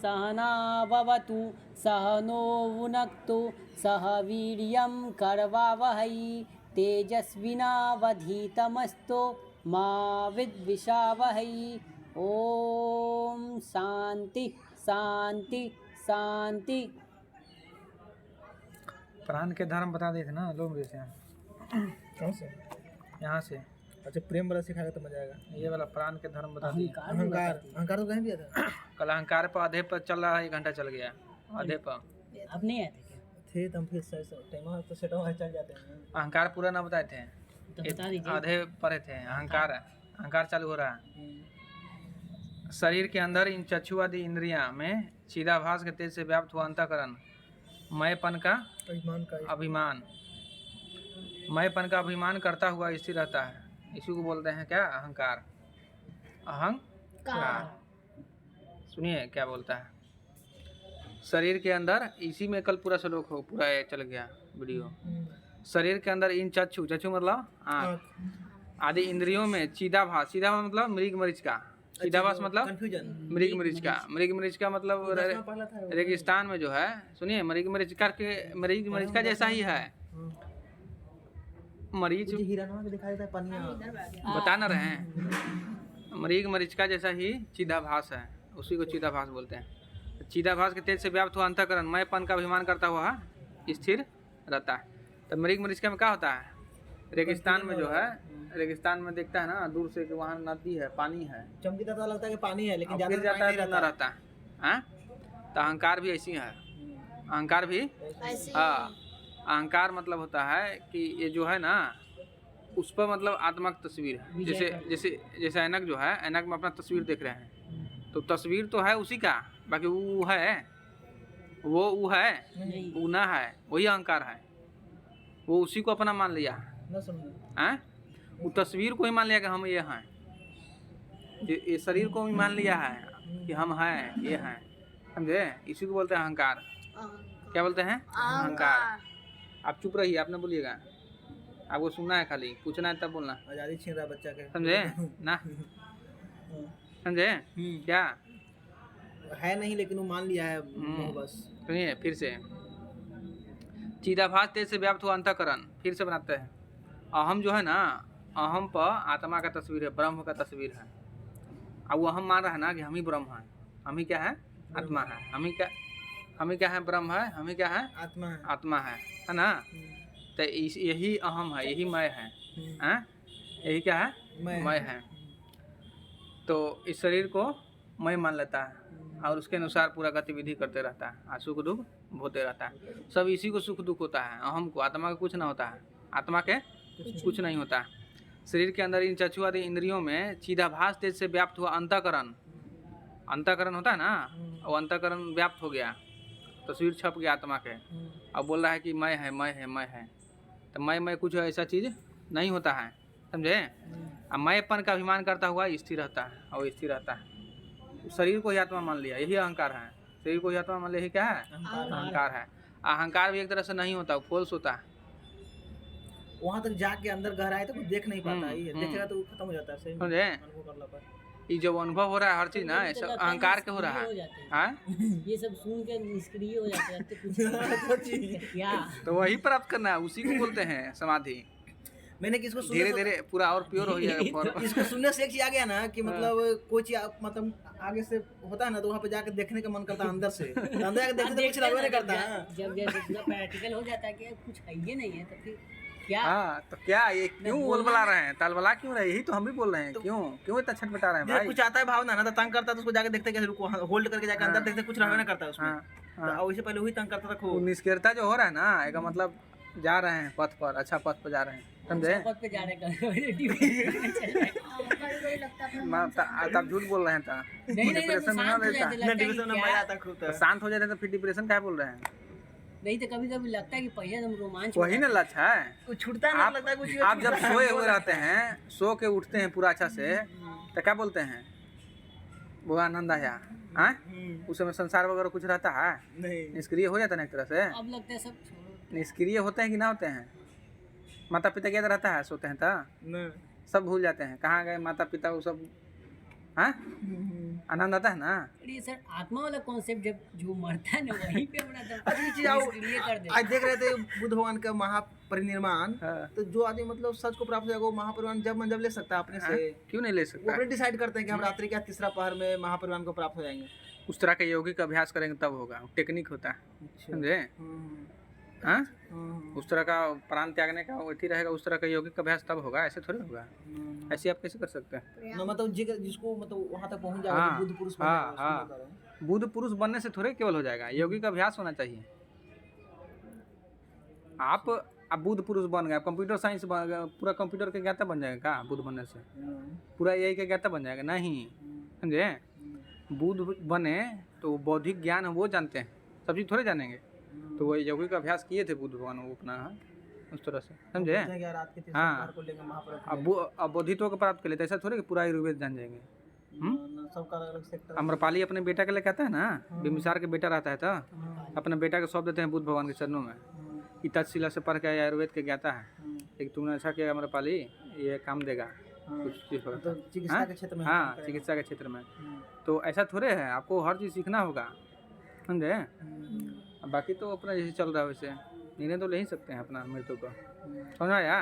सहनाववतु सहनो भुनक्तु सह वीर्यं करवावहै तेजस्विनावधीतमस्तु मा विद्विषावहै। ओम शांति शांति शांति। प्राण के धर्म बता देते ना लोग से। कौन से? यहाँ से। अच्छा, प्रेम वाला सिखाएगा तो मजा आएगा। ये वाला प्राण के धर्म बता दिए। अहंकार, अहंकार तो कहीं दिया था। कल अहंकार पर आधे पर चल रहा है, 1 घंटा चल गया आधे पर। अब नहीं आए थे क्या? थे तुम फिर टाइम तो सेट हो चल जाते हैं। अहंकार पूरा ना बताए थे तो बता दीजिए। आधे पढ़े थे। अहंकार अहंकार चालू हो रहा है। शरीर के अंदर इन चक्षु आदि इंद्रियां में चिदाभास के तेज से व्याप्त हुआ अंतःकरण मैंपन का अभिमान मैंपन का अभिमान करता हुआ स्थिर रहता है। इसी को बोलते हैं क्या? अहंकार। अहंकार सुनिए क्या बोलता है। शरीर के अंदर, इसी में कल पूरा श्लोक हो, पूरा चल गया वीडियो। शरीर के अंदर इन चक्षु मतलब आँख आदि इंद्रियों में चिदाभास मतलब मृग मरीच का। चिदाभास मतलब मृग मरीच का मतलब रेगिस्तान में जो है, सुनिए मृग मरीच का जैसा ही है। मरीच बता ना रहे हैं। मृग मरीचिका जैसा ही चिदाभास है, उसी को चिदाभास बोलते हैं। चिदाभास के तेज से व्याप्त हुआ अंतःकरण मैंपन का अभिमान करता हुआ स्थिर रहता है। तो मृग मरीचिका में क्या होता है? रेगिस्तान में जो है, रेगिस्तान में देखता है ना दूर से कि वहाँ नदी है, पानी है, चमकीता तो लगता है कि पानी है, लेकिन गिर जाता है तो ना रहता है। तो अहंकार भी ऐसी है। अहंकार भी हाँ। अहंकार मतलब होता है कि ये जो है ना, उस पर मतलब आत्मा की तस्वीर है। जैसे ऐनक जो है, ऐनक में अपना तस्वीर देख रहे हैं, तो तस्वीर तो है उसी का, बाकी वो है, वो है, वो ना है, वही अहंकार है। वो उसी को अपना मान लिया है। वो तस्वीर को ही मान लिया कि हम ये हैं। ये शरीर को भी मान लिया है कि हम हैं, ये हैं, समझे? इसी को बोलते हैं अहंकार। क्या बोलते हैं? अहंकार। आप चुप रहिए, आप ना बोलिएगा, आपको सुनना है, खाली पूछना है तब बोलना। आजादी छीन रहा बच्चा के, समझे ना? समझे क्या है? नहीं, लेकिन वो मान लिया है बस। सुनिए फिर से। चिदाभास तेज से व्याप्त हुआ अंतःकरण, फिर से बनाते हैं। अहम जो है ना, अहम पर आत्मा का तस्वीर है, ब्रह्म का तस्वीर है। अब वो अहम मान रहा है ना कि हम ही ब्रह्म हैं, हम ही क्या है? आत्मा है। हम ही क्या है? ब्रह्म है। हम ही क्या है? आत्मा है ना? तो यही अहम है, यही मैं है। यही क्या है? मैं है। तो इस शरीर को मैं मान लेता है और उसके अनुसार पूरा गतिविधि करते रहता है, और सुख दुख होते रहता है। सब इसी को सुख दुख होता है, अहम को। आत्मा का कुछ ना होता है, आत्मा के कुछ नहीं होता है। शरीर के अंदर इन चक्षु आदि इंद्रियों में चिदाभास तेज से व्याप्त हुआ अंतःकरण होता है ना, वो अंतःकरण व्याप्त हो गया, तस्वीर छप गया आत्मा के। अब बोल रहा है कि मैं है, मैं है, मैं है। तो मैं कुछ ऐसा चीज़ नहीं होता है, समझे? अब मैंपन का अभिमान करता हुआ स्थिर रहता है, और स्थिर रहता है। शरीर को ही आत्मा मान लिया, यही अहंकार है। शरीर को ही आत्मा मान लिया, यही क्या है? अहंकार है। अहंकार भी एक तरह से नहीं होता, फॉल्स होता है। वहाँ तक जाके अंदर गहराई तो कुछ देख नहीं पाता, ये देखेगा तो खत्म हो जाता है। सही समझे? ये जो अनुभव हो रहा है हर चीज ना, सब अहंकार के हो रहा है। ये सब सुन के निष्क्रिय हो जाते हैं तो कुछ क्या? तो वही प्राप्त करना है, उसी को बोलते हैं समाधि। मैंने किसको धीरे धीरे पूरा और प्योर हो जाएगा। इसको सुनने से एक चीज आ गया ना कि मतलब कोई चीज मतलब आगे से होता है ना, तो वहाँ पे जाके देखने का मन करता है अंदर से। अंदर जाके देखने तो कुछ लगता नहीं करता है। जब जैसे प्रैक्टिकल हो जाता है कि कुछ है ये नहीं है, तो फिर क्या? तो क्या ये क्यों बोलबला रहे हैं? तालबला क्यों रहे? यही तो हम भी बोल रहे हैं। क्यों इतना छटपटा रहे हैं भाई? कुछ आता है भावना ना, तो तंग करता है, तो उसको जाके देखते कैसे, रुको होल्ड करके जाके अंदर देखते, कुछ रहना करता है उसमें। तो उससे पहले वही तंग करता था खूब। निष्क्रियता जो हो रहा है ना, एक मतलब जा रहे हैं पथ पर, अच्छा पथ पर जा रहे हैं, समझे? पथ पे जा रहे हैं, तब झूठ बोल रहे हैं। डिप्रेशन में ना रहता, शांत हो जाते तो फिर डिप्रेशन क्या बोल रहे हैं? नहीं तो कभी कभी लगता है कि पहले तुम रोमांच, वही ना लक्ष्य है। कुछ छूटता नहीं, लगता है कुछ। आप जब सोए हुए रहते हैं, सो के उठते हैं पूरा अच्छा से, तो क्या बोलते हैं? वो आनंद आया। उस समय संसार वगैरह कुछ रहता है नहीं, निष्क्रिय हो जाता है एक तरह से। अब लगता है सब निष्क्रिय होते हैं कि ना होते हैं? माता पिता याद रहता है, सोते हैं तो सब भूल जाते हैं, कहाँ गए माता पिता, वो सब। आनंद आता है ना। ये सर आत्मा वाला कॉन्सेप्ट जब जो मरता है ना वहीं पे अपना अच्छी चीज आओ निष्क्रिय कर देता आज देख रहे थे बुद्ध भगवान का महापरिनिर्वाण। हाँ। तो जो आदमी मतलब सच को प्राप्त हो जाएगा वो महापरिनिर्वाण जब मन जब ले सकता है अपने से। क्यों नहीं ले वो सकता? अपने डिसाइड करते हैं कि हम रात्रि का तीसरा पहर में महापरिनिर्वाण को प्राप्त हो जाएंगे। उस तरह का योगिक अभ्यास करेंगे तब होगा, टेक्निक होता है, समझे? हाँ, उस तरह का प्राण त्यागने का वो ही रहेगा, उस तरह का योगिक अभ्यास तब होगा, ऐसे थोड़ी होगा। ऐसे आप कैसे कर सकते हैं? ना मतलब जिसको मतलब वहां तक पहुंच जाएगा हाँ, बुद्ध पुरुष बन हाँ, जाएगा, उसको हाँ। बता रहे हैं। बुद्ध पुरुष बनने से थोड़े केवल हो जाएगा, योगिक अभ्यास होना चाहिए। आप अब बुद्ध पुरुष बन गए, कंप्यूटर साइंस बन गए, पूरा कंप्यूटर के ज्ञाता बन जाएगा का बुद्ध बनने से? पूरा एआई के ज्ञाता बन जाएगा? नहीं, समझे? बुद्ध बने तो बौद्धिक ज्ञान वो जानते हैं, सब चीज थोड़े जानेंगे। तो वो यौगिक अभ्यास किए थे बुद्ध भगवान, वो अपना उस तरह से, समझे? हाँ, अब बौद्धित्व को प्राप्त कर लेते, ऐसा थोड़े कि पूरा आयुर्वेद जान जाएंगे। सबका अलग सेक्टर। अम्रपाली अपने बेटा के लिए कहता है ना, बिम्बिसार के बेटा रहता है तो अपने बेटा को सौंप देते हैं बुद्ध भगवान के चरणों में कि तक्षशिला से पढ़ के आयुर्वेद के ज्ञाता है, लेकिन तुमने ऐसा किया अम्रपाली, ये काम देगा कुछ चीज होगा। तो चिकित्सा के क्षेत्र में। हाँ, चिकित्सा के क्षेत्र में। तो ऐसा थोड़े है, आपको हर चीज़ सीखना होगा, समझे? बाकी तो अपना जैसे चल रहा है वैसे निर्णय तो ले ही सकते हैं अपना मृत्यु को, समझ आया?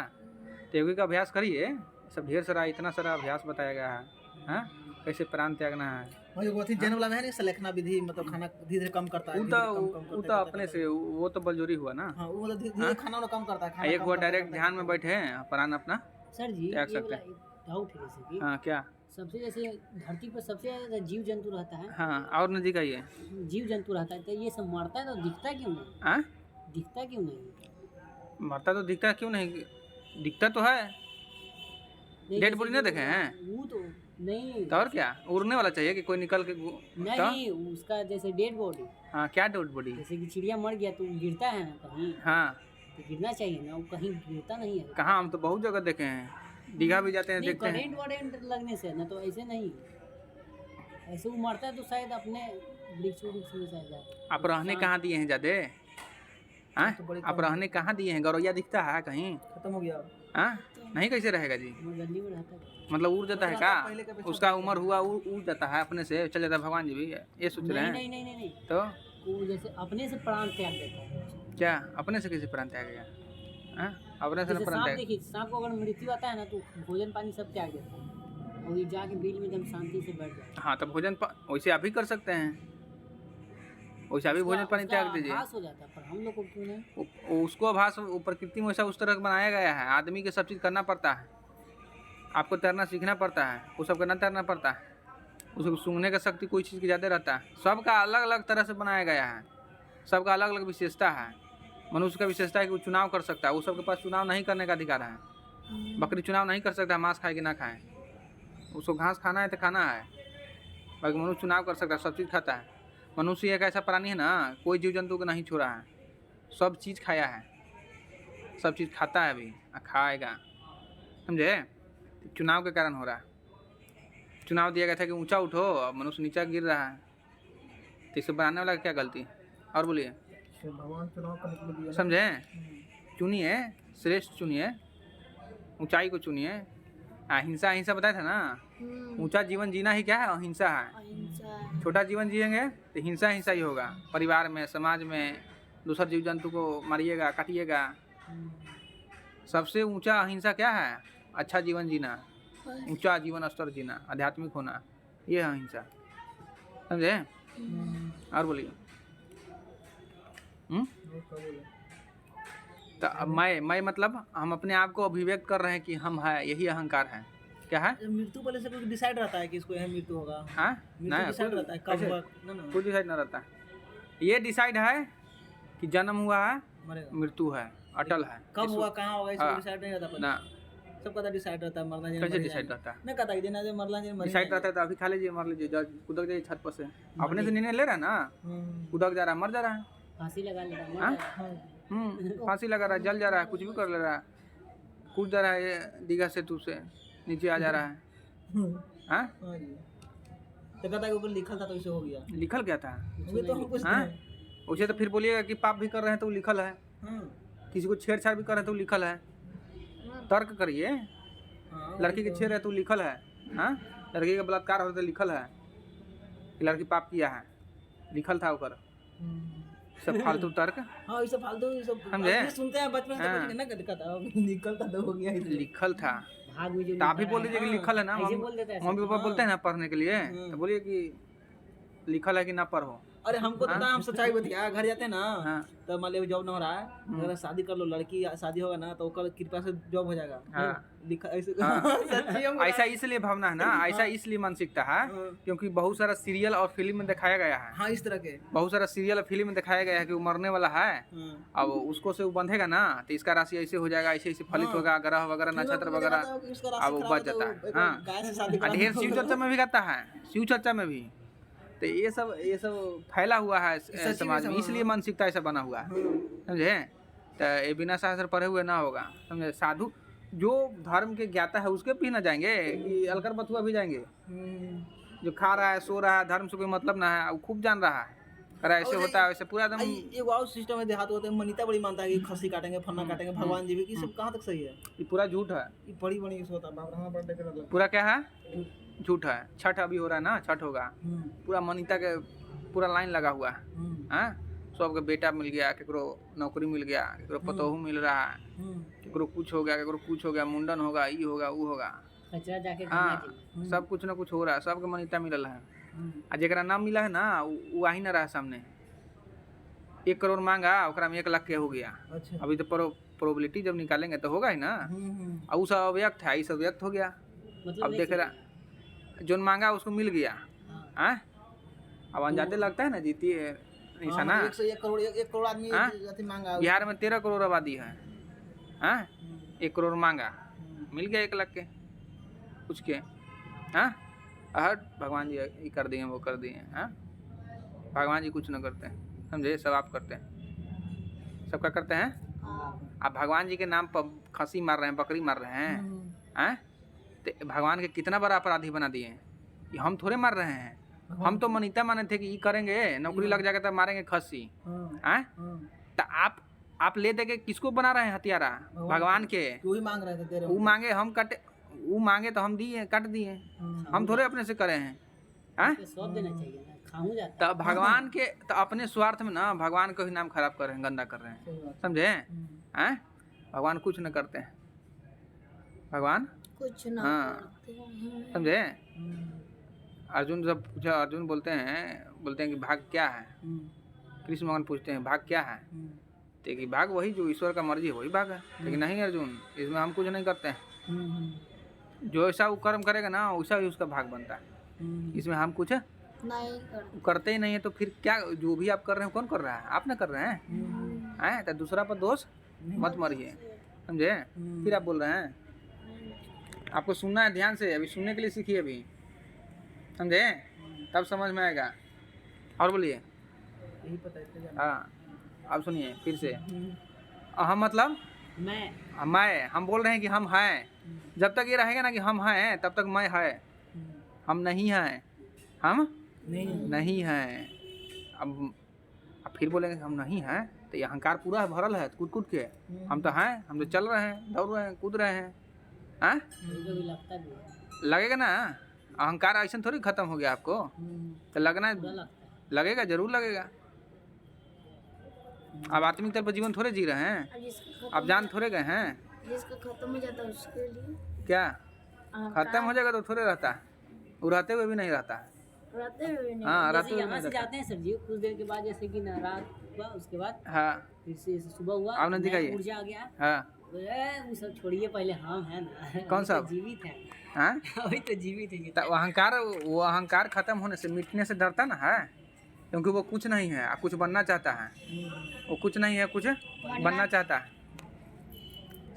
तो योगिक का अभ्यास करिए, सब ढेर सारा इतना सारा अभ्यास बताया गया है, हाँ? कैसे प्राण त्यागना है। वो थी जन्म वाला में है नहीं, सलेखना विधि, मतलब खाना धीरे धीरे कम करता है। वो तो अपने से, वो तो बलजोरी हुआ ना। हाँ, वो मतलब धीरे खाना वाला कम करता है, खाना एक कम वो करता डायरेक्ट ध्यान में बैठे हैं, प्राण अपना सर जी त्याग ये सकते वाला एक डाउट है जैसे कि हाँ, क्या? सबसे जैसे धरती पर सबसे ज्यादा जीव जंतु रहता है, हाँ, और नजीक आइए। जीव जंतु रहता है, तो ये सब मरता है तो दिखता क्यों नहीं? हाँ, दिखता क्यों नहीं? मरता तो दिखता क्यों नहीं? दिखता तो है, नहीं, डेड जैसे बॉडी ना कि देखे हैं वो तो नहीं, तो और क्या, उड़ने वाला चाहिए कि कोई निकल के नहीं उसका जैसे डेड बॉडी, हाँ, क्या डेड बॉडी? जैसे कि चिड़िया मर गया तो गिरता है ना कहीं, हाँ, तो गिरना चाहिए ना, वो कहीं गिरता नहीं है। कहाँ, हम तो बहुत जगह देखे हैं, दीघा भी जाते हैं, नहीं, देखते हैं। करेंट वरेंट लगने से ना, तो ऐसे नहीं, ऐसे वो मरता है तो शायद अपने वृक्ष वृक्ष में शायद जाता है। आप रहने कहाँ दिए हैं ज्यादा? हाँ, आप रहने कहाँ दिए हैं? गौरैया दिखता है कहीं? खत्म हो गया। हाँ, नहीं, कैसे रहेगा जी? वो गली में रहता है। मतलब उड़ जाता है पहले का? का उसका उम्र हुआ, उड़ जाता है अपने से, चल जाता है। भगवान जी भी ये सोच रहे नहीं हैं नहीं नहीं नहीं नहीं, तो वो जैसे अपने से प्राण त्याग देता है। क्या अपने से कैसे प्राण त्याग गया? हाँ, अपने से जैसे प्राण सांप, त्याग। देखिए सांप को अगर मृत्यु आता है ना तो भोजन पानी सब त्याग देता है और ये जाके बिल में एकदम शांति से बैठ जाता है। हाँ, तो भोजन वैसे आप भी कर सकते हैं, वैसे अभी भोजन पानी उसका त्याग दीजिए। आभास हो जाता है, पर हम लोग को क्यों नहीं? उसको आभास वो प्रकृति में वैसा उस तरह का बनाया गया है, आदमी के सब चीज़ करना पड़ता है। आपको तैरना सीखना पड़ता है, वो सब करना तैरना पड़ता है। उसको सूंघने का शक्ति कोई चीज़ की ज़्यादा रहता है। सबका अलग अलग तरह से बनाया गया है, सबका अलग अलग विशेषता है। मनुष्य का विशेषता है कि वो चुनाव कर सकता है, वो सबके पास चुनाव नहीं करने का अधिकार है। बकरी चुनाव नहीं कर सकता मांस खाए कि ना खाए, उसको घास खाना है तो खाना है। बाकी मनुष्य चुनाव कर सकता है, सब चीज़ खाता है। मनुष्य एक ऐसा प्राणी है ना, कोई जीव जंतु को नहीं छोड़ा है, सब चीज़ खाया है, सब चीज़ खाता है अभी और खाएगा, समझे? चुनाव के कारण हो रहा है। चुनाव दिया गया था कि ऊंचा उठो, अब मनुष्य नीचा गिर रहा है, तो इसे बनाने वाला क्या गलती? और बोलिए, भगवान चुनाव करने के लिए दिया ना। समझे? चुनिए, श्रेष्ठ चुनिए, ऊंचाई को चुनिए। अहिंसा, अहिंसा बताया था ना, ऊंचा जीवन जीना ही क्या है? अहिंसा है। छोटा जीवन जिएंगे तो हिंसा हिंसा ही होगा, परिवार में, समाज में, दूसरा जीव जंतु को मारिएगा, काटिएगा। सबसे ऊंचा अहिंसा क्या है? अच्छा जीवन जीना, ऊंचा जीवन स्तर जीना, आध्यात्मिक होना, ये है अहिंसा, समझे? और बोलिए। तो अब मैं मतलब हम अपने आप को अभिव्यक्त कर रहे हैं कि हम है, यही अहंकार है। क्या है? मृत्यु पहले से कुछ डिसाइड रहता है कि इसको यह मृत्यु होगा। हाँ, मृत्यु डिसाइड रहता है कब होगा ना। कुछ डिसाइड ना रहता है। ये डिसाइड है कि जन्म हुआ है, मरेगा, मृत्यु है, अटल है। कब हुआ, कहाँ होगा, इसको हाँ, डिसाइड नहीं रहता ना। सबका तो डिसाइड रहता है, मरना जी कैसे डिसाइड रहता है? नहीं कहता कि देना जो मरना जी मर डिसाइड रहता है तो अभी खा लीजिए, मर लीजिए, कूदक जाइए छत पर से, अपने से निर्णय ले रहा है ना, कूदक जा रहा है, मर जा रहा है। फांसी लगा ले रहा है, हाँ? मर जाएगा। फांसी लगा रहा है, जल जा रहा है, कुछ भी कर ले रहा है, कूद जा रहा है ये दीघा सेतु से, नीचे आ जा रहा है। हाँ, तो कहता है ऊपर लिखा था तो इसे हो गया। लिखल क्या था? ये तो हम पूछते हाँ, हैं। उसे तो फिर बोलिएगा कि पाप भी कर रहे हैं तो लिखल है, किसी को छेड़छाड़ भी कर रहे हैं तो लिखल है। तर्क करिए। लड़की के छेड़ है तो लिखल है, हाँ, लड़की का बलात्कार हो तो लिखल है, कि लड़की पाप किया है, लिखल था ऊपर। सब फालतू तर्क हाँ ये सब फालतू ये सब समझे? ये सुनते हैं बचपन से, हाँ। बचपन ना दिक्कत है, अब निकलता तो हो गया इसलिए। लिखल था। भाग में जो तो आप भी लिखा बोल है, दीजिए कि लिखल है ना, ऐसे बोल देता है मम्मी सब। पापा बोलते हैं ना पढ़ने के लिए, हाँ। तो बोलिए कि लिखल है कि ना पढ़ो। अरे हमको तो हाँ। ना, हम सच्चाई बतिया, घर जाते हैं ना हाँ। तो मान लो जॉब ना हो रहा है, अगर शादी कर लो, लड़की शादी होगा ना तो कल कृपा से जॉब हो जाएगा। हाँ। लिखा ऐसे हाँ। सच्ची हम ऐसा इसलिए भावना है ना, ऐसा इसलिए मानसिकता है हाँ। क्योंकि बहुत सारा सीरियल और फिल्म में दिखाया गया है, हाँ इस तरह के। बहुत सारा सीरियल और फिल्म में दिखाया गया है कि वो मरने वाला है, हाँ। अब उसको से वो बंधेगा ना तो इसका राशि ऐसे हो जाएगा, ऐसे ऐसे फलित हाँ। होगा, ग्रह वगैरह नक्षत्र वगैरह, अब वो बच जाता है। हाँ, गाय से शादी और ढेर शिव चर्चा में भी करता है, शिव चर्चा में भी। तो ये सब फैला हुआ है सच्ची समाज में में, इसलिए मानसिकता ऐसा बना हुआ है, समझे। तो ये बिना शास्त्र पढ़े हुए ना होगा, समझे। साधु जो धर्म के ज्ञाता है उसके भी ना जाएंगे कि अलकर बथुआ भी जाएंगे, जो खा रहा है सो रहा है, धर्म से कोई मतलब ना है, वो खूब जान रहा है, अरे ऐसे होता है वैसे पूरा एकदम। ये वाव सिस्टम है, देहात होते हैं, मनीता बड़ी मानता है कि खस्सी काटेंगे, फन्ना काटेंगे, भगवान जी भी, कि सब कहाँ तक सही है? ये पूरा झूठ है, ये बड़ी बड़ी इशू होता है, बाप रे, हमारा बर्थडे कर लग। पूरा क्या है, झूठ है। छठ अभी हो रहा है ना, छठ होगा, पूरा मनीता के पूरा लाइन लगा हुआ है, हाँ। सबके बेटा मिल गया, केकरो नौकरी मिल गया, केकरो पतोहू मिल रहा है, केकरो कुछ हो गया, केकरो कुछ हो गया, मुंडन होगा, ये होगा वो होगा, कचरा जाके हाँ, सब कुछ ना कुछ हो रहा है, सबके मनीता मिलल है। आ जेकरा नाम मिला है ना वो आ ही ना रहा सामने। 1 करोड़ मांगा, ओकरा में 1 लाख के हो गया। अच्छा। अभी तो प्रोबेबिलिटी जब निकालेंगे तो होगा ही ना। और वो सब अव्यक्त है, ये सब व्यक्त हो गया। मतलब अब देख रहा जो मांगा उसको मिल गया, हाँ। अब अंजाते लगता है ना जीती है ऐसा ना। 1 करोड़ 1 करोड़ आदमी हाँ? अथी मांगा। बिहार में 13 करोड़ आबादी है, हाँ। 1 करोड़ मांगा, मिल गया 1 लाख के कुछ के, हाँ। हट भगवान जी ये कर दिए वो कर दिए, हाँ। भगवान जी कुछ न करते हैं, समझे, सब आप करते हैं, सब क्या करते हैं। आप भगवान जी के नाम पर खस्सी मार रहे हैं, बकरी मार रहे हैं, हाँ। तो भगवान के कितना बड़ा अपराधी बना दिए हैं। ये हम थोड़े मार रहे हैं, हम तो मनीता माने थे कि ये करेंगे, नौकरी लग जाएगा तब मारेंगे खस्सी, हाँ। तो आप ले दे के किसको बना रहे हैं हथियारा, भगवान के। वही मांग रहे थे, तेरे वो मांगे हम कटे, वो मांगे तो हम दिए, काट दिए, हम थोड़े अपने से करे हैं, हाँ। सौंप देना चाहिए ना, खाऊं जाता तो भगवान के तो अपने स्वार्थ में ना भगवान को ही नाम खराब कर रहे हैं, गंदा कर रहे हैं, समझे, हैं। भगवान कुछ न करते हैं, भगवान कुछ ना हाँ, करते हैं। समझे। अर्जुन जब पूछा, अर्जुन बोलते हैं कि भाग क्या है, कृष्ण भगवान पूछते हैं भाग क्या है, तो कि भाग वही जो ईश्वर का मर्जी है वही भाग है, लेकिन नहीं अर्जुन इसमें हम कुछ नहीं करते हैं, जो ऐसा वो कर्म करेगा ना वैसा ही उसका भाग बनता है, इसमें हम कुछ नहीं करते। करते ही नहीं है। तो फिर क्या, जो भी आप कर रहे हैं कौन कर रहा है, आप ना कर रहे हैं, तो दूसरा पर दोष मत मरिए, समझे। फिर आप बोल रहे हैं, आपको सुनना है ध्यान से, अभी सुनने के लिए सीखिए अभी, समझे, तब समझ में आएगा। और बोलिए, यही पता है। हाँ अब सुनिए फिर से। हम मतलब मैं, हम बोल रहे हैं कि हम हैं, जब तक ये रहेगा ना कि हम हैं तब तक मैं है, हम नहीं हैं, हम नहीं हैं। अब फिर बोलेंगे हम नहीं हैं तो ये अहंकार पूरा भरल है कूद कूद के, हम तो हैं, हम तो चल रहे हैं, दौड़ रहे हैं, कूद रहे हैं, हाँ। भी लगता भी है, लगेगा ना, अहंकार ऐसा थोड़ी खत्म हो गया आपको, तो लगना बुरा लगता है। लगेगा, जरूर लगेगा। आप आत्मिक तौर पर जीवन थोड़े जी रहे हैं, अब जिसका आप जान थोड़े गए हैं, जिसका खत्म हो जाता है उसके लिए क्या अहंकार खत्म हो जाएगा तो थोड़े रहता है, वो रहते हुए भी नहीं रहता है, रहते हुए नहीं। हाँ रहते जैसे हुए यहाँ नहीं से रहता। जाते हैं सर जी, कुछ देर के बाद जैसे कि ना रात हुआ, उसके बाद हाँ फिर से सुबह हुआ, आप नजदीक नया आइए। ऊर्जा आ गया, हाँ वो सब छोड़िए, पहले हम है ना, कौन अभी सा? तो जीवित है, हाँ। अभी तो जीवित है। तो वो अहंकार खत्म होने से, मिटने से डरता ना है, क्योंकि वो कुछ नहीं है, आप कुछ बनना चाहता है, वो कुछ नहीं है, कुछ बनना चाहता है,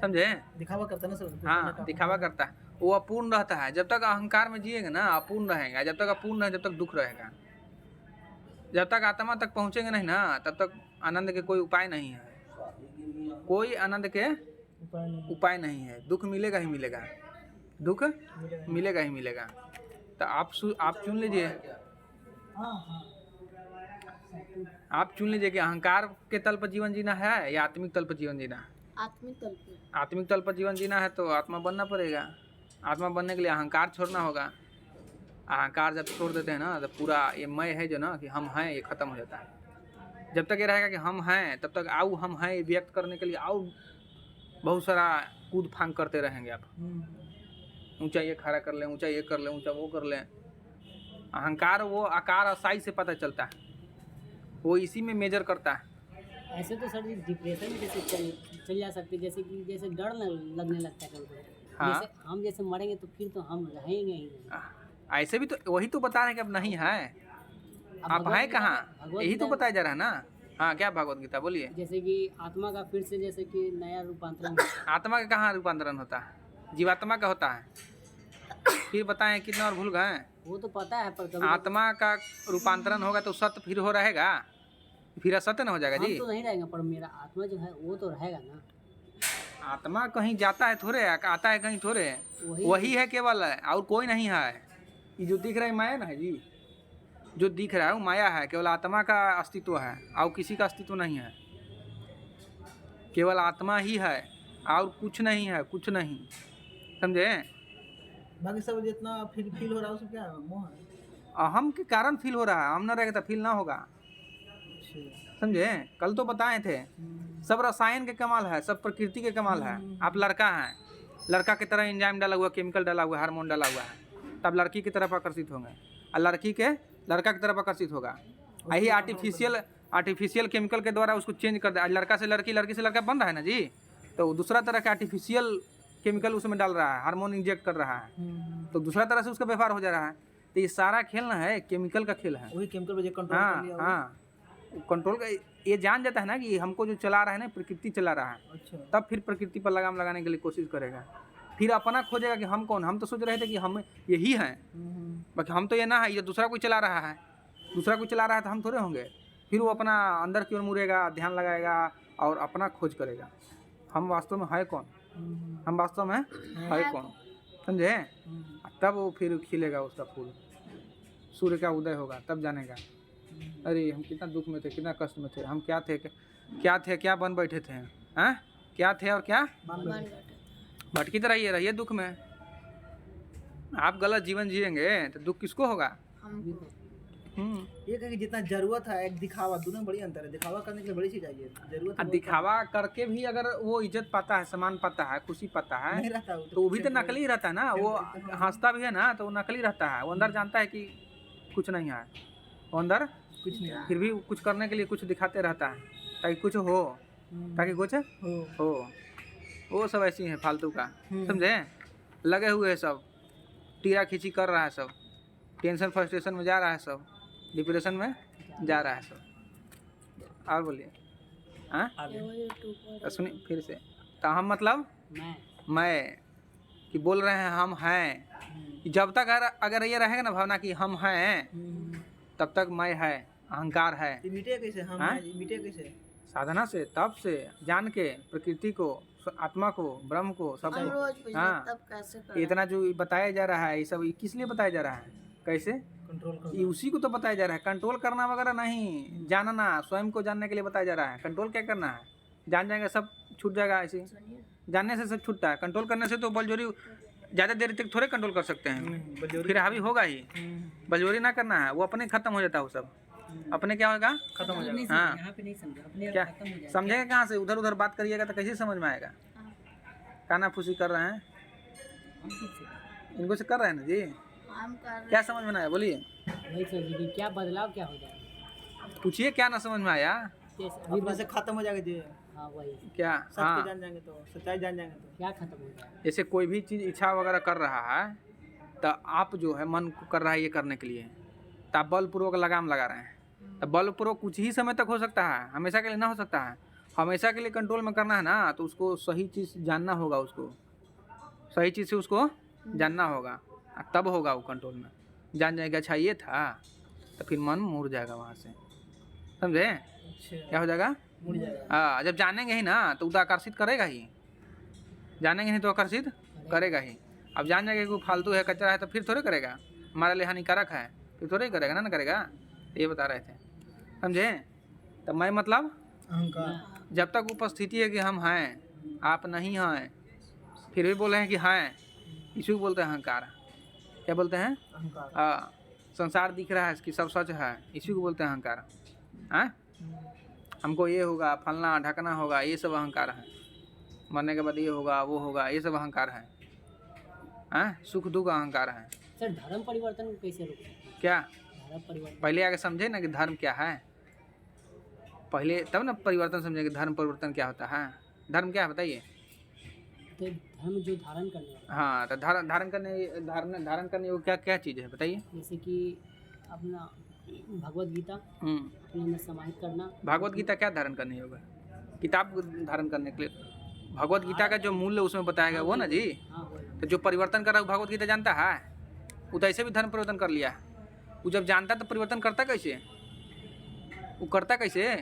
समझे। दिखावा करता ना सब। हाँ दिखावा करता है, वो अपूर्ण रहता है। जब तक अहंकार में जिएगा ना अपूर्ण रहेगा, जब तक अपूर्ण है जब तक दुख रहेगा, जब तक आत्मा तक पहुँचेंगे नहीं ना तब तक आनंद के कोई उपाय नहीं है, कोई आनंद के उपाय नहीं है। दुख मिलेगा ही मिलेगा, दुख मिलेगा ही मिलेगा। तो आप चुन लीजिए, आप चुन लीजिए कि अहंकार के तल पर जीवन जीना है या आत्मिक तल पर जीवन जीना है। आत्मिक तल पे। आत्मिक तल पर जीवन जीना है तो आत्मा बनना पड़ेगा, आत्मा बनने के लिए अहंकार छोड़ना होगा, अहंकार जब छोड़ देते हैं ना तो पूरा ये मैं है जो ना कि हम हैं ये खत्म हो जाता है। जब तक ये रहेगा कि हम हैं तब तक आओ हम हैं ये व्यक्त करने के लिए आओ बहुत सारा कूद फांग करते रहेंगे आप। ऊंचा ये खड़ा कर लें, ऊंचा ये कर लें, ऊंचा वो कर लें। अहंकार वो आकार और साइज से पता चलता है, वो इसी में मेजर करता है। ऐसे तो सर जी डिप्रेशन में जैसे चल जा सकते, जैसे कि जैसे डर लगने लगता है कभी। हाँ। जैसे हम जैसे मरेंगे तो फिर तो हम रहेंगे ही नहीं। ऐसे भी तो वही तो बता रहे हैं कि अब नहीं है, अब आप भगवत हैं कहाँ, भगवत यही तो गीता- बताया जा रहा है ना। हाँ क्या भगवत गीता बोलिए। जैसे कि आत्मा का फिर से जैसे कि नया रूपांतरण आत्मा का कहाँ रूपांतरण होता है, जीवात्मा का होता है। फिर बताएं कितना और भूल गए। वो तो पता है पर कभी आत्मा का रूपांतरण होगा तो सत्य फिर हो रहेगा, फिर असत्य न हो जाएगा हम जी। तो नहीं रहेंगे पर मेरा आत्मा जो है वो तो रहेगा ना। आत्मा कहीं जाता है थोड़े, आता है कहीं थोड़े, वही है केवल है और कोई नहीं है। ये जो दिख रहा है माया ना है जी, जो दिख रहा है वो माया है, केवल आत्मा का अस्तित्व है और किसी का अस्तित्व नहीं है। केवल आत्मा ही है और कुछ नहीं है, कुछ नहीं, समझे। बाकी सब जितना फील हो रहा है उसमें क्या है? मोह है। अहम के कारण फील हो रहा है, हम न रहेगा तो फील ना होगा, अच्छा। समझे। कल तो बताए थे सब रसायन के कमाल है, सब प्रकृति के कमाल है। आप लड़का हैं, लड़का की तरह एंजाइम डाला हुआ, केमिकल डाला हुआ, हार्मोन डाला हुआ है, तब लड़की की तरफ आकर्षित होंगे और लड़की के लड़का की तरफ आकर्षित होगा। यही आर्टिफिशियल केमिकल के द्वारा उसको चेंज कर दे। लड़का से लड़की, लड़की से लड़का बन रहा है ना जी, तो दूसरा तरह का आर्टिफिशियल केमिकल उसमें डाल रहा है, हार्मोन इंजेक्ट कर रहा है, तो दूसरा तरह से उसका व्यवहार हो जा रहा है। तो ये सारा खेल ना है, केमिकल का खेल है। वही केमिकल वजह कंट्रोल कर हाँ लिया। हाँ, कंट्रोल का ये जान जाता है ना कि हमको जो चला रहा है ना प्रकृति चला रहा है, अच्छा। तब फिर प्रकृति पर लगाम लगाने के लिए कोशिश करेगा। फिर अपना खोजेगा कि हम कौन। हम तो सोच रहे थे कि हम यही हैं, बाकी हम तो ये ना है, ये दूसरा कोई चला रहा है, दूसरा कोई चला रहा है तो हम थोड़े होंगे। फिर वो अपना अंदर की ओर मुड़ेगा, ध्यान लगाएगा और अपना खोज करेगा। हम वास्तव में है कौन, हम वास्तव में है कौन, समझे। तब वो फिर खिलेगा उसका फूल, सूर्य का उदय होगा, तब जानेगा अरे हम कितना दुख में थे, कितना कष्ट में थे, हम क्या थे, क्या बन बैठे थे, हैं क्या थे और क्या भटकी तो रहिए दुख में। आप गलत जीवन जिएंगे तो दुख किसको होगा। ये कह कि जितना जरूरत है, एक दिखावा, दोनों में बड़ी अंतर है। दिखावा करने के लिए बड़ी चीज चाहिए, जरूरत है दिखावा करके भी अगर वो इज्जत पाता है, सम्मान पाता है, खुशी पाता है, नहीं रहता तो वो भी तो नकली ही रहता है ना। वो हंसता भी है ना तो वो नकली रहता है, वो अंदर जानता है कि कुछ नहीं है, वो अंदर कुछ नहीं फिर भी कुछ करने के लिए कुछ दिखाते रहता है ताकि कुछ हो, ताकि कुछ हो। वो सब ऐसी है फालतू का, समझे। लगे हुए है सब, टीरा खींची कर रहा है सब, टेंशन फ्रस्ट्रेशन में जा रहा है सब, डिप्रेशन में जा रहा है सब। और बोलिए हाँ, तो सुनिए फिर से। तो हम मतलब मैं कि बोल रहे हैं हम हैं। जब तक अगर ये रहेगा ना भावना कि हम हैं, तब तक मैं है, अहंकार है। मिटे कैसे हम हाँ? मिटे कैसे? साधना से, तप से, जान के प्रकृति को, आत्मा को, ब्रह्म को, सब को। हाँ, तब कैसे करें? इतना जो बताया जा रहा है ये सब किस लिए बताया जा रहा है, कैसे कंट्रोल कर। ये उसी को तो बताया जा रहा है। कंट्रोल करना वगैरह नहीं, जानना, स्वयं को जानने के लिए बताया जा रहा है। कंट्रोल क्या करना है, जान जाएंगे सब छूट जाएगा। ऐसे जानने से सब छूटता है, कंट्रोल करने से तो बलजोरी ज़्यादा देर तक थोड़े कंट्रोल कर सकते हैं, फिर हावी होगा ही। बलजोरी ना करना है, वो अपने खत्म हो जाता है, वो सब अपने क्या होगा, खत्म हो जाएगा। हाँ, यहाँ पे नहीं समझा, अपने क्या खत्म हो जाएगा। समझेगा कहाँ से, उधर उधर बात करिएगा तो कैसे समझ में आएगा। काना फूसी कर रहे हैं, इनको से कर रहे हैं ना जी, हम कर क्या समझ में ना आया बोलिए, वही सर जी क्या बदलाव क्या हो जाएगा। पूछिए क्या ना समझ में आया, जैसे अभी अपने से खत्म हो जाएगा जी। हाँ वही क्या। सच हाँ, को जान जाएंगे तो, सच्चाई जान जाएंगे तो। क्या खत्म हो जाएगा। जैसे कोई भी चीज़ इच्छा वगैरह कर रहा है तो आप जो है मन को कर रहा है ये करने के लिए, तो आप बलपूर्वक लगाम लगा रहे हैं, तो बलपूर्वक कुछ ही समय तक हो सकता है, हमेशा के लिए ना हो सकता है। हमेशा के लिए कंट्रोल में करना है ना, तो उसको सही चीज़ जानना होगा, उसको सही चीज़ से उसको जानना होगा, तब होगा वो कंट्रोल में। जान जाएगा अच्छा ये था, तो फिर मन मुड़ जाएगा वहाँ से, समझे। क्या हो जाएगा, मुड़ जाएगा। हाँ, जब जानेंगे ही ना तो उधर आकर्षित करेगा ही, जानेंगे नहीं तो आकर्षित करेगा ही। अब जान जाएगा कि वो फालतू है, कचरा है, तो फिर थोड़े करेगा, हमारे लिए हानिकारक है, फिर थोड़े ही करेगा ना करेगा। ये बता रहे थे, समझे। तो मैं मतलब अहंकार। जब तक उपस्थिति है कि हम हैं, आप नहीं हैं, फिर भी बोल रहे हैं कि हैं, इसी को बोलते हैं अहंकार। क्या बोलते हैं? अहंकार। संसार दिख रहा है कि सब सच है, इसी को बोलते हैं अहंकार। हाँ, हमको ये होगा, फलना ढकना होगा, ये सब अहंकार है। मरने के बाद ये होगा, वो होगा, ये सब अहंकार है। हाँ, सुख दुख अहंकार है। सर धर्म परिवर्तन को कैसे रोक सकते हैं? क्या? धर्म परिवर्तन पहले आगे समझे ना कि धर्म क्या है, पहले तब ना परिवर्तन समझे कि धर्म परिवर्तन क्या होता है। धर्म क्या है बताइए? तो धर्म जो धारण करने वाला, हाँ, तो धारण करने वो क्या क्या चीज़ है बताइए? जैसे कि अपना भगवत गीता अपने अंदर समाहित करना। भागवत गीता क्या धारण करने होगा? किताब को धारण करने के लिए भगवत गीता का जो मूल्य उसमें बताया गया वो ना जी। हाँ वही। तो जो परिवर्तन कर रहा है भगवत गीता जानता है, वो तो ऐसे भी धर्म परिवर्तन कर लिया। वो जब जानता तो परिवर्तन करता कैसे? वो करता कैसे?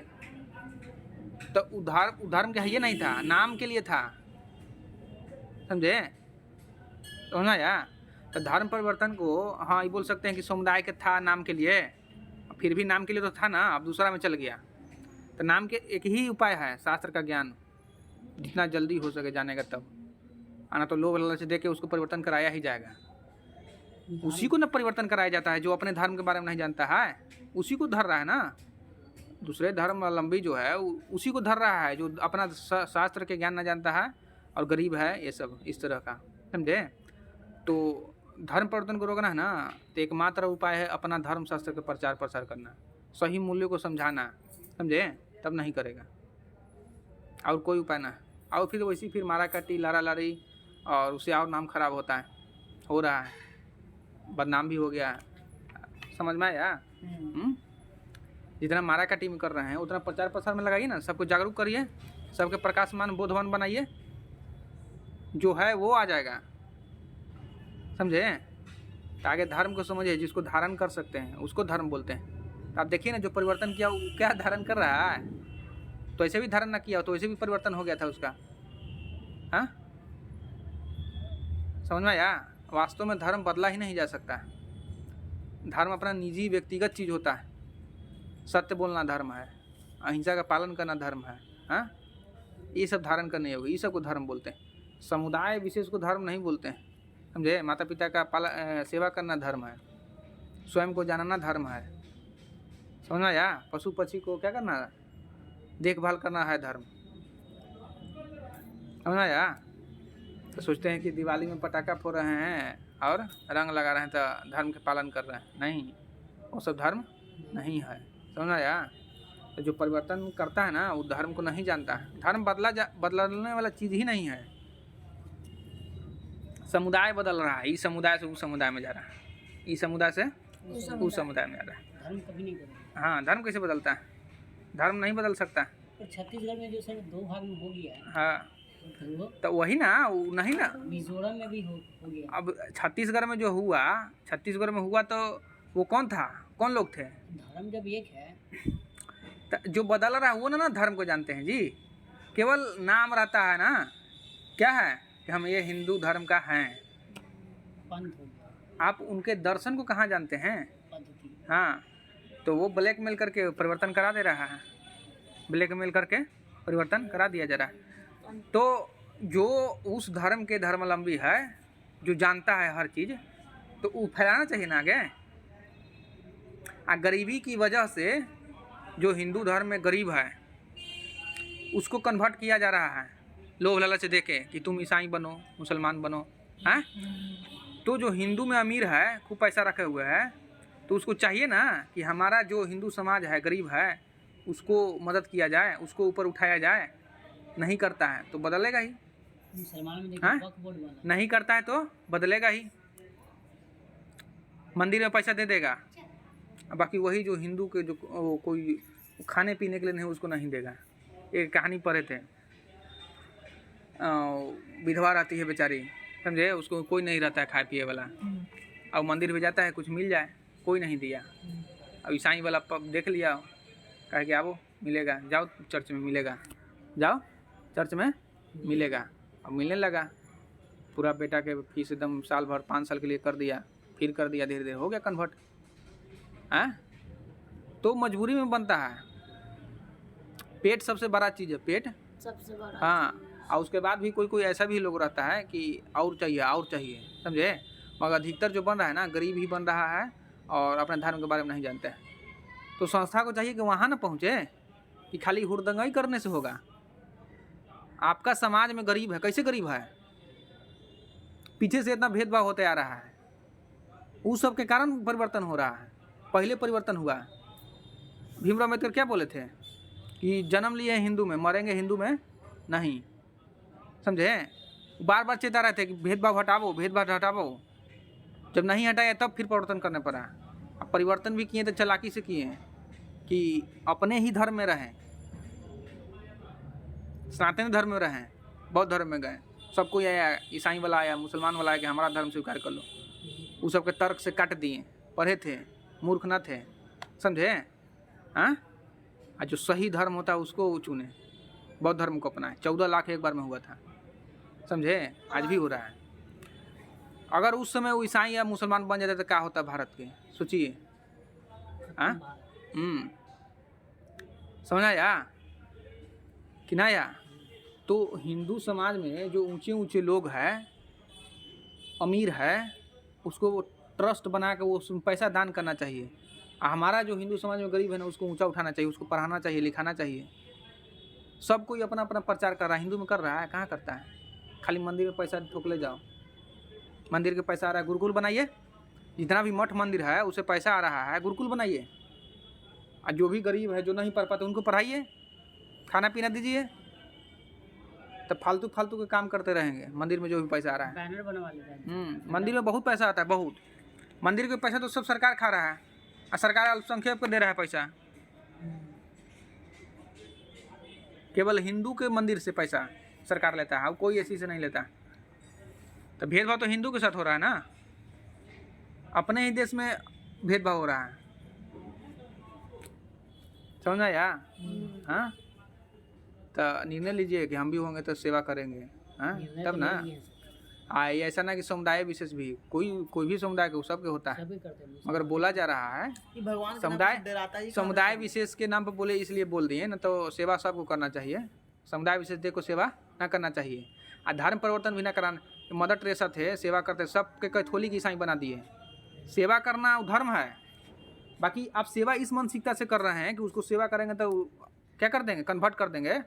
तो उदाहरण क्या ये नहीं था, नाम के लिए था, समझे? समझ आया? तो धर्म परिवर्तन को हाँ ये बोल सकते हैं कि समुदाय के था नाम के लिए, फिर भी नाम के लिए तो था ना, अब दूसरा में चल गया। तो नाम के एक ही उपाय है, शास्त्र का ज्ञान जितना जल्दी हो सके जानेगा तब, आना तो लोभ लालच दे के उसको परिवर्तन कराया ही जाएगा। उसी को न परिवर्तन कराया जाता है जो अपने धर्म के बारे में नहीं जानता है, उसी को धर रहा है ना। दूसरे धर्मावलंबी जो है उसी को धर रहा है जो अपना शास्त्र के ज्ञान न जानता है और गरीब है, ये सब इस तरह का, समझे? तो धर्म परिवर्तन को रोकना है ना, तो एकमात्र उपाय है अपना धर्म शास्त्र का प्रचार प्रसार करना, सही मूल्यों को समझाना, समझे? तब नहीं करेगा और कोई उपाय ना। और फिर वैसी फिर मारा काटी लारा लारी और उससे और नाम खराब होता है, हो रहा है, बदनाम भी हो गया है। समझ में आया? जितना मारा काटी में कर रहे हैं उतना प्रचार प्रसार में लगाइए ना, सबको जागरूक करिए, सबके प्रकाशमान बोधवान बनाइए, जो है वो आ जाएगा, समझे? तो आगे धर्म को समझिए, जिसको धारण कर सकते हैं उसको धर्म बोलते हैं। तो आप देखिए ना जो परिवर्तन किया वो क्या धारण कर रहा है, तो ऐसे भी धारण ना किया तो ऐसे भी परिवर्तन हो गया था उसका। हाँ, समझ में आया? वास्तव में धर्म बदला ही नहीं जा सकता है। धर्म अपना निजी व्यक्तिगत चीज़ होता है। सत्य बोलना धर्म है, अहिंसा का पालन करना धर्म है। हाँ, ये सब धारण करने होगा, ये सब को धर्म बोलते हैं। समुदाय विशेष को धर्म नहीं बोलते हैं, समझे? माता पिता का सेवा करना धर्म है, स्वयं को जानना धर्म है, समझ में आया? पशु पक्षी को क्या करना है? देखभाल करना है धर्म, समझ में आया? तो सोचते हैं कि दिवाली में पटाखा फोड़ रहे हैं और रंग लगा रहे हैं तो धर्म के पालन कर रहे हैं, नहीं, वो सब धर्म नहीं है, समझ में आया? तो जो परिवर्तन करता है ना वो धर्म को नहीं जानता है। धर्म बदलने वाला चीज़ ही नहीं है। समुदाय बदल रहा है, इस समुदाय से उस समुदाय में जा रहा है, इस समुदाय से उस समुदाय में जा रहा है। धर्म कभी नहीं बदलेगा। हाँ, धर्म कैसे बदलता है? धर्म नहीं बदल सकता। पर छत्तीसगढ़ में जो सर 2 भाग में हो गया है, हाँ, वो तो वही ना, वो नहीं ना। मिजोरम में भी हो गया। अब छत्तीसगढ़ में जो हुआ, छत्तीसगढ़ में हुआ तो वो कौन था, कौन लोग थे? धर्म जब एक है तो जो बदल रहा है वो ना धर्म को जानते हैं जी, केवल नाम रहता है ना, क्या है कि हम ये हिंदू धर्म का हैं। पंथ हो गया, आप उनके दर्शन को कहाँ जानते हैं? पद्धति। हाँ, तो वो ब्लैकमेल करके परिवर्तन करा दे रहा है, ब्लैकमेल करके परिवर्तन करा दिया जा रहा है। तो जो उस धर्म के धर्मावलंबी है, जो जानता है हर चीज़, तो वो फैलाना चाहिए ना आगे। गरीबी की वजह से जो हिंदू धर्म में गरीब है उसको कन्वर्ट किया जा रहा है, लोभ लालच दे के कि तुम ईसाई बनो, मुसलमान बनो। हैं, तो जो हिंदू में अमीर है, खूब पैसा रखे हुए है, तो उसको चाहिए ना कि हमारा जो हिंदू समाज है, गरीब है, उसको मदद किया जाए, उसको ऊपर उठाया जाए। नहीं करता है तो बदलेगा ही। मुसलमान में देखिए वक्फ बोर्ड बना, नहीं करता है तो बदलेगा ही, मंदिर में पैसा दे देगा, बाकी वही जो हिंदू के जो कोई खाने पीने के लिए नहीं उसको नहीं देगा। एक कहानी पढ़े थे, विधवा रहती है बेचारी, समझे? उसको कोई नहीं रहता है खाए पिए वाला, और मंदिर में जाता है कुछ मिल जाए, कोई नहीं दिया। अब ईसाई वाला देख लिया, कहे कि आओ मिलेगा, जाओ चर्च में मिलेगा, जाओ चर्च में मिलेगा। अब मिलने लगा, पूरा बेटा के फीस एकदम साल भर 5 साल के लिए कर दिया, फिर कर दिया, धीरे धीरे हो गया कन्वर्ट। हाँ, तो मजबूरी में बनता है। पेट सबसे बड़ा चीज़ है, पेट सबसे बड़ा। हाँ, और उसके बाद भी कोई कोई ऐसा भी लोग रहता है कि और चाहिए और चाहिए, समझे? मगर अधिकतर जो बन रहा है ना गरीब ही बन रहा है और अपने धर्म के बारे में नहीं जानते हैं। तो संस्था को चाहिए कि वहाँ ना पहुँचे कि खाली हुड़दंगाई करने से होगा। आपका समाज में गरीब है, कैसे गरीब है, पीछे से इतना भेदभाव होते आ रहा है, उस सब के कारण परिवर्तन हो रहा है। पहले परिवर्तन हुआ, भीमराव अम्बेडकर क्या बोले थे कि जन्म लिए हिंदू में मरेंगे हिंदू में नहीं, समझे। बार बार चेता रहे थे कि भेदभाव हटाओ, भेदभाव हटाओ। जब नहीं हटाया तब फिर परिवर्तन करने पड़ा। अब परिवर्तन भी किए तो चालाकी से किए कि अपने ही धर्म में रहें, सनातन धर्म में रहें। बौद्ध धर्म में गए, सबको आया, ईसाई वाला आया, मुसलमान वाला आया कि हमारा धर्म स्वीकार कर लो। वो सबके तर्क से काट दिए, पढ़े थे, मूर्ख न थे, समझे। हाँ, और जो सही धर्म होता है उसको चुने, बौद्ध धर्म को अपनाए। 14 लाख एक बार में हुआ था, समझे। आज भी हो रहा है। अगर उस समय वो ईसाई या मुसलमान बन जाते तो क्या होता भारत के, सोचिए। हाँ, समझ आया कि ना आया। तो हिंदू समाज में जो ऊंचे ऊंचे लोग हैं, अमीर है, उसको वो ट्रस्ट बना के वो उसमें पैसा दान करना चाहिए। हमारा जो हिंदू समाज में गरीब है ना, उसको ऊंचा उठाना चाहिए, उसको पढ़ाना चाहिए, लिखाना चाहिए। सब कोई अपना अपना प्रचार कर रहा है, हिंदू में कर रहा है, कहाँ करता है। खाली मंदिर में पैसा ठोक ले जाओ, मंदिर के पैसा आ रहा है, गुरुकुल बनाइए। जितना भी मठ मंदिर है उसे पैसा आ रहा है, गुरुकुल बनाइए। और जो भी गरीब है, जो नहीं पढ़ पाते, उनको पढ़ाइए, खाना पीना दीजिए। तब फालतू फालतू के काम करते रहेंगे। मंदिर में जो भी पैसा आ रहा है, बैनर बनवा लेते हैं। मंदिर में बहुत पैसा आता है, बहुत। मंदिर के पैसा तो सब सरकार खा रहा है, और सरकार अल्पसंख्यक को दे रहा है पैसा। केवल हिंदू के मंदिर से पैसा सरकार लेता है, और कोई ऐसी से नहीं लेता। तो भेदभाव तो हिंदू के साथ हो रहा है ना, अपने ही देश में भेदभाव हो रहा है, समझा या। हाँ, तो निर्णय लीजिए कि हम भी होंगे तो सेवा करेंगे। हाँ, तब ना। ऐसा ना कि समुदाय विशेष भी, कोई भी समुदाय के सबके होता है, सभी करते हैं। मगर बोला जा रहा है कि भगवान के नाम पे डराता ही समुदाय विशेष के नाम पर बोले, इसलिए बोल दिए ना। तो सेवा सबको करना चाहिए, समुदाय विशेष देखो सेवा ना करना चाहिए। और धर्म परिवर्तन भी ना कराना। मदर टेरेसा थे, सेवा करते, सबके कैथोलिक ईसाई बना दिए। सेवा करना धर्म है। बाकी आप सेवा इस मानसिकता से कर रहे हैं कि उसको सेवा करेंगे तो क्या कर देंगे, कन्वर्ट कर देंगे।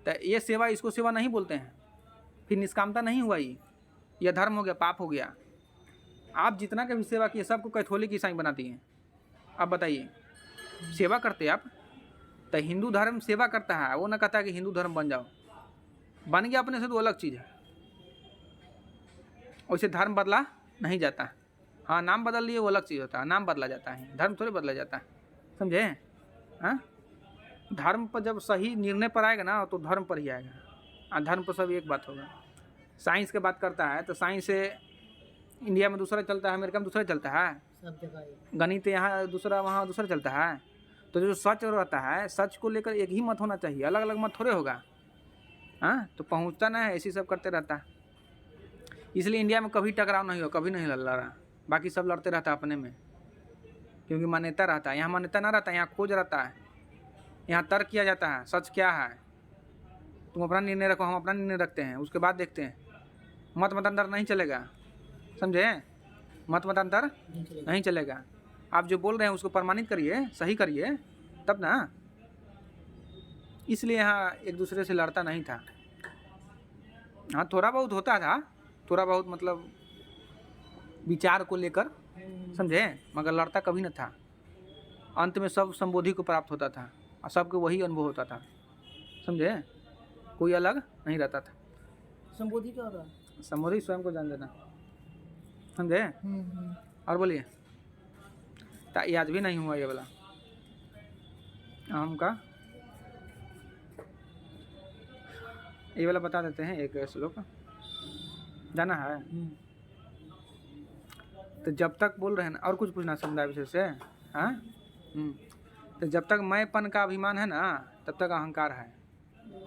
तो ये सेवा, इसको सेवा नहीं बोलते हैं। फिर निष्कामता नहीं हुआ, ये धर्म हो गया, पाप हो गया। आप जितना के भी सेवा किए, सबको कैथोलिक ईसाई बना दिए। अब बताइए, सेवा करते आप तो हिंदू धर्म सेवा करता है, वो ना कहता है कि हिंदू धर्म बन जाओ। बन गया अपने से तो अलग चीज़ है, वैसे धर्म बदला नहीं जाता। हाँ, नाम बदल लिए वो अलग चीज़ होता है, नाम बदला जाता है, धर्म थोड़े बदला जाता है, समझे। हाँ, धर्म पर जब सही निर्णय पर आएगा ना तो धर्म पर ही आएगा। धर्म पर सब एक बात होगा। साइंस की बात करता है तो साइंस से इंडिया में दूसरा चलता है, अमेरिका में दूसरा चलता है, सब जगह। गणित यहाँ दूसरा, वहाँ दूसरा चलता है। तो जो सच रहता है, सच को लेकर एक ही मत होना चाहिए, अलग अलग मत थोड़े होगा। हाँ, तो पहुँचता ना है, ऐसी सब करते रहता है। इसलिए इंडिया में कभी टकराव नहीं हो, कभी नहीं लड़ा। बाकी सब लड़ते रहता है अपने में, क्योंकि मान्यता रहता है। यहाँ मान्यता ना रहता है, यहाँ खोज रहता है, यहाँ तर्क किया जाता है, सच क्या है। तुम अपना निर्णय रखो, हम अपना निर्णय रखते हैं, उसके बाद देखते हैं। मत मतांतर नहीं चलेगा, समझे। मत मतांतर नहीं चलेगा। आप जो बोल रहे हैं उसको प्रमाणित करिए, सही करिए, तब ना। इसलिए यहाँ एक दूसरे से लड़ता नहीं था। हाँ, थोड़ा बहुत होता था, थोड़ा बहुत मतलब विचार को लेकर, समझे, मगर लड़ता कभी न था। अंत में सब संबोधि को प्राप्त होता था और सबको वही अनुभव होता था, समझे। कोई अलग नहीं रहता था। संबोधि क्या होता है? संबोधि स्वयं को जान देना, समझे। और बोलिए, ये आज भी नहीं हुआ ये वाला आम का। ये वाला बता देते हैं, एक श्लोक जाना है। तो जब तक बोल रहे हैं ना, और कुछ पूछना समुदाय विशेष से। हाँ, तो जब तक मैंपन का अभिमान है ना, तब तक अहंकार है।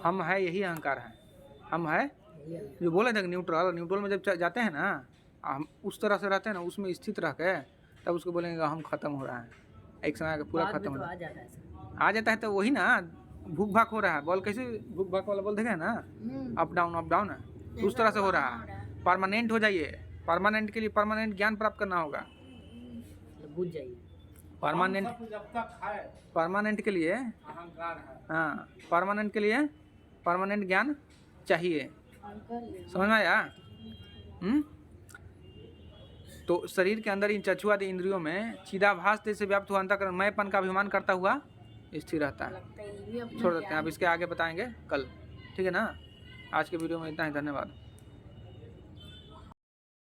हम है, यही अहंकार है। हम है, जो बोले थे न्यूट्रल में जब जाते हैं ना, हम उस तरह से रहते हैं ना, उसमें स्थित रह के, तब उसको बोलेंगे हम खत्म हो रहा है। एक समय पूरा खत्म हो रहा है, आ जाता है। तो वही ना, भूख भाग हो रहा है। बॉल कैसे भूख भाग वाला बॉल देखे ना, अप डाउन है, उस तरह से हो रहा है। परमानेंट हो जाइए, परमानेंट के लिए परमानेंट ज्ञान प्राप्त करना होगा। मतलब बुझ जाइए। परमानेंट परमानेंट के लिए हाँ, परमानेंट के लिए परमानेंट ज्ञान चाहिए। समझ में आया? तो शरीर के अंदर इन चक्षुआदि इंद्रियों में चिदाभास जैसे व्याप्त हुआ अंतःकरण मैंपन का अभिमान करता हुआ स्थिर रहता है। लगता है ये भी अपना छोड़ देते हैं, ज्ञान अब इसके आगे बताएंगे कल, ठीक है ना। आज के वीडियो में इतना ही, धन्यवाद।